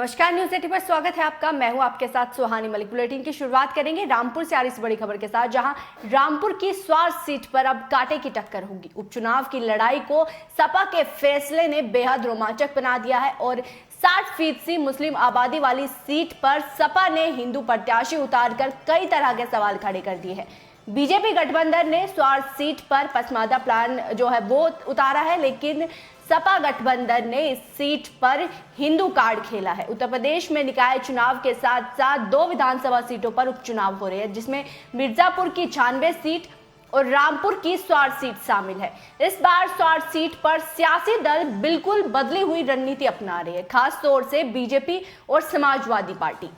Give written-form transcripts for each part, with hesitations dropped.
नमस्कार, न्यूज 80 पर स्वागत है आपका। मैं हूं आपके साथ सुहानी मलिक। बुलेटिन की शुरुआत करेंगे रामपुर से आ रही इस बड़ी खबर के साथ, जहां रामपुर की स्वार सीट पर अब कांटे की टक्कर होगी। उपचुनाव की लड़ाई को सपा के फैसले ने बेहद रोमांचक बना दिया है और 60% मुस्लिम आबादी वाली सीट पर सपा ने हिंदू प्रत्याशी उतारकर कई तरह के सवाल खड़े कर दिए हैं। बीजेपी गठबंधन ने स्वार सीट पर पसमादा प्लान जो है वो उतारा है, लेकिन सपा गठबंधन ने इस सीट पर हिंदू कार्ड खेला है। उत्तर प्रदेश में निकाय चुनाव के साथ साथ 2 विधानसभा सीटों पर उपचुनाव हो रहे हैं, जिसमें मिर्जापुर की 96 सीट और रामपुर की स्वार सीट शामिल है। इस बार स्वार सीट पर सियासी दल बिल्कुल बदली हुई रणनीति अपना रहे हैं, खास तौर से बीजेपी और समाजवादी पार्टी।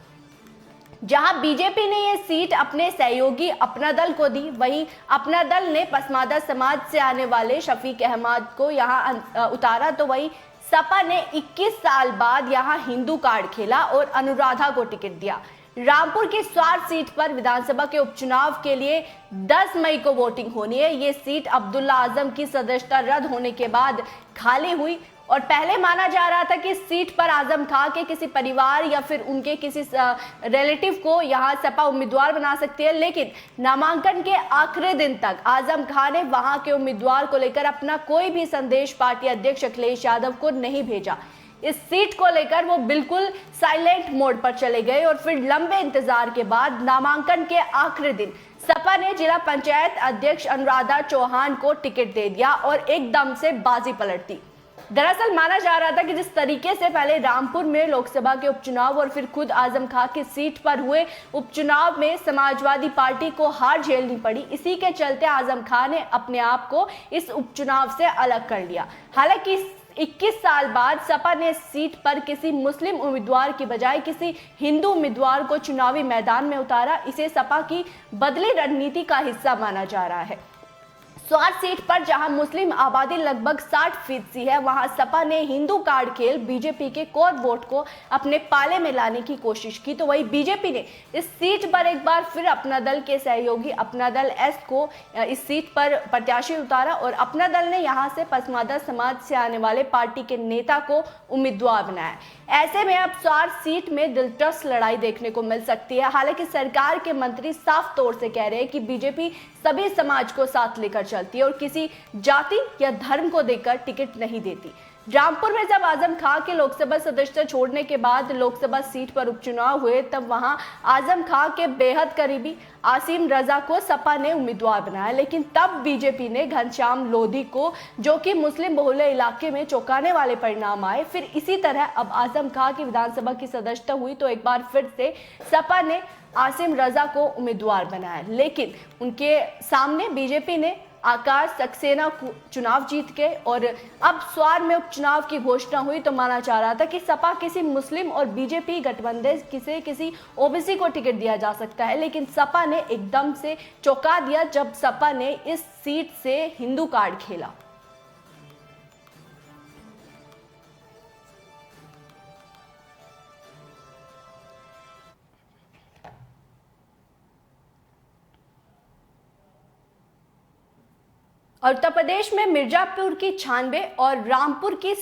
जहां बीजेपी ने यह सीट अपने सहयोगी अपना दल को दी, वहीं अपना दल ने पसमादा समाज से आने वाले शफीक अहमद को यहां उतारा, तो वहीं सपा ने 21 साल बाद यहां हिंदू कार्ड खेला और अनुराधा को टिकट दिया। रामपुर की स्वार सीट पर विधानसभा के उपचुनाव के लिए 10 मई को वोटिंग होनी है। ये सीट अब्दुल्ला आजम की सदस्यता रद्द होने के बाद खाली हुई और पहले माना जा रहा था कि इस सीट पर आजम खां के किसी परिवार या फिर उनके किसी रिलेटिव को यहां सपा उम्मीदवार बना सकती है, लेकिन नामांकन के आखिरी दिन तक आजम खां ने वहां के उम्मीदवार को लेकर अपना कोई भी संदेश पार्टी अध्यक्ष अखिलेश यादव को नहीं भेजा। इस सीट को लेकर वो बिल्कुल साइलेंट मोड पर चले गए और फिर लंबे इंतजार के बाद नामांकन के आखिरी दिन सपा ने जिला पंचायत अध्यक्ष अनुराधा चौहान को टिकट दे दिया और एकदम से बाजी पलट दी। दरअसल माना जा रहा था कि जिस तरीके से पहले रामपुर में लोकसभा के उपचुनाव और फिर खुद आजम खां की सीट पर हुए उपचुनाव में समाजवादी पार्टी को हार झेलनी पड़ी, इसी के चलते आजम खां ने अपने आप को इस उपचुनाव से अलग कर लिया। हालांकि 21 साल बाद सपा ने सीट पर किसी मुस्लिम उम्मीदवार की बजाय किसी हिंदू उम्मीदवार को चुनावी मैदान में उतारा। इसे सपा की बदली रणनीति का हिस्सा माना जा रहा है। स्वार सीट पर जहां मुस्लिम आबादी लगभग 60% है, वहां सपा ने हिंदू कार्ड खेल बीजेपी के कोर वोट को अपने पाले में लाने की कोशिश की, तो वही बीजेपी ने इस सीट पर एक बार फिर अपना दल के सहयोगी अपना दल एस को इस सीट पर प्रत्याशी उतारा और अपना दल ने यहां से पसमादा समाज से आने वाले पार्टी के नेता को उम्मीदवार बनाया। ऐसे में अब स्वार सीट में दिलचस्प लड़ाई देखने को मिल सकती है। हालांकि सरकार के मंत्री साफ तौर से कह रहे हैं कि बीजेपी सभी समाज को साथ लेकर चलती है और किसी जाति या धर्म को देकर टिकट नहीं देती। रामपुर में जब आजम खां के लोकसभा सदस्यता छोड़ने के बाद लोकसभा सीट पर उपचुनाव हुए, तब वहां आजम खां के बेहद करीबी आसिम रजा को सपा ने उम्मीदवार बनाया, लेकिन तब बीजेपी ने घनश्याम लोधी को, जो कि मुस्लिम बहुल्य इलाके में चौंकाने वाले परिणाम आए। फिर इसी तरह अब आजम खां की विधानसभा की सदस्यता हुई तो एक बार फिर से सपा ने आसिम रजा को उम्मीदवार बनाया, लेकिन उनके सामने बीजेपी ने आकाश सक्सेना चुनाव जीत गए और अब स्वार में उपचुनाव की घोषणा हुई तो माना जा रहा था कि सपा किसी मुस्लिम और बीजेपी गठबंधन किसी ओबीसी को टिकट दिया जा सकता है, लेकिन सपा ने एकदम से चौंका दिया जब सपा ने इस सीट से हिंदू कार्ड खेला। और उत्तर प्रदेश में मिर्जापुर की 96 और रामपुर की